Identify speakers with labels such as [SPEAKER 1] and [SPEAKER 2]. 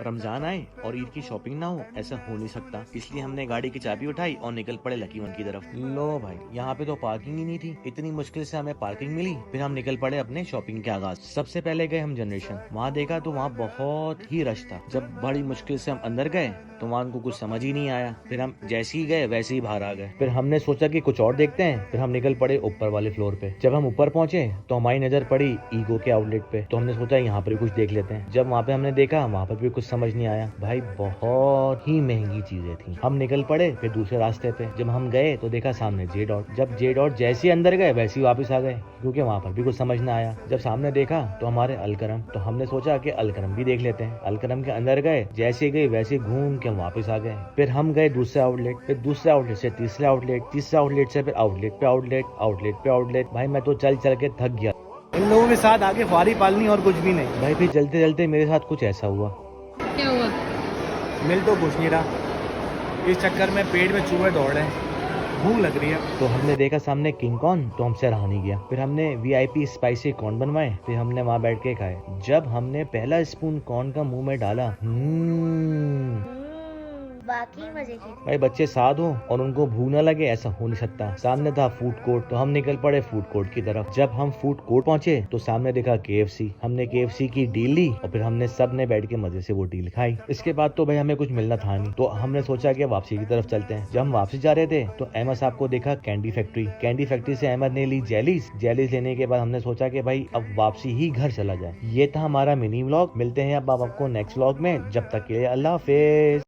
[SPEAKER 1] रमजान आए और ईद की शॉपिंग ना हो, ऐसा हो नहीं सकता। इसलिए हमने गाड़ी की चाबी उठाई और निकल पड़े लकी वन की तरफ। लो भाई, यहाँ पे तो पार्किंग ही नहीं थी। इतनी मुश्किल से हमें पार्किंग मिली। फिर हम निकल पड़े अपने शॉपिंग के आगाज। सबसे पहले गए हम जनरेशन। वहाँ देखा तो वहाँ बहुत ही रश था। जब बड़ी मुश्किल से हम अंदर गए तो वहाँ उनको कुछ समझ ही नहीं आया। फिर हम जैसे ही गए वैसे ही बाहर आ गए। फिर हमने सोचा कि कुछ और देखते हैं। फिर हम निकल पड़े ऊपर वाले फ्लोर पे। जब हम ऊपर पहुंचे तो हमारी नजर पड़ी ईगो के आउटलेट पे। तो हमने सोचा यहाँ पर कुछ देख लेते हैं। जब वहाँ पे हमने देखा, वहाँ पर भी कुछ समझ नहीं आया भाई, बहुत ही महंगी चीजें थी। हम निकल पड़े फिर दूसरे रास्ते पे। जब हम गए तो देखा सामने जे डॉट। जब जे डॉट जैसे ही अंदर गए वैसे ही वापस आ गए, क्योंकि वहाँ पर भी कुछ समझ ना आया। जब सामने देखा तो हमारे अलकरम। तो हमने सोचा कि अलकरम भी देख लेते हैं। अलकरम के अंदर गए, जैसे गए वैसे घूम के वापस आ गए। फिर हम गए दूसरे आउटलेट, फिर दूसरे आउटलेट से तीसरे आउटलेट, तीसरे आउटलेट से फिर आउटलेट पे आउटलेट, आउटलेट पे आउटलेट। भाई मैं तो चल चल के थक गया। इन लोगों के साथ आगे ख्वारी पालनी और कुछ भी नहीं। भाई फिर चलते चलते मेरे साथ कुछ ऐसा हुआ।
[SPEAKER 2] क्या हुआ?
[SPEAKER 3] मिल तो कुछ नहीं रहा। इस चक्कर में पेट में चूहे दौड़ रहे हैं, भूख लग रही है।
[SPEAKER 1] तो हमने देखा सामने किंग कॉर्न, तो हमसे रहा नहीं गया। फिर हमने वीआईपी स्पाइसी कॉर्न बनवाए। फिर हमने वहाँ बैठ के खाए। जब हमने पहला स्पून कॉर्न का मुंह में डाला,
[SPEAKER 4] वाकई मजे की थी।
[SPEAKER 1] भाई बच्चे साथ हो और उनको भूख न लगे, ऐसा हो नहीं सकता। सामने था फूड कोर्ट, तो हम निकल पड़े फूड कोर्ट की तरफ। जब हम फूड कोर्ट पहुंचे तो सामने देखा केएफसी। हमने केएफसी की डील ली और फिर हमने सब ने बैठ के मजे से वो डील खाई। इसके बाद तो भाई हमें कुछ मिलना था नहीं, तो हमने सोचा कि वापसी की तरफ चलते हैं। जब हम वापसी जा रहे थे तो अहमद साहब को देखा कैंडी फैक्ट्री। कैंडी फैक्ट्री से अहमद ने ली जेलीज। जेलीज लेने के बाद हमने सोचा कि भाई अब वापसी ही घर चला जाए। ये था हमारा मिनी व्लॉग। मिलते हैं अब आपको नेक्स्ट व्लॉग में। जब तक के लिए अल्लाह हाफिज।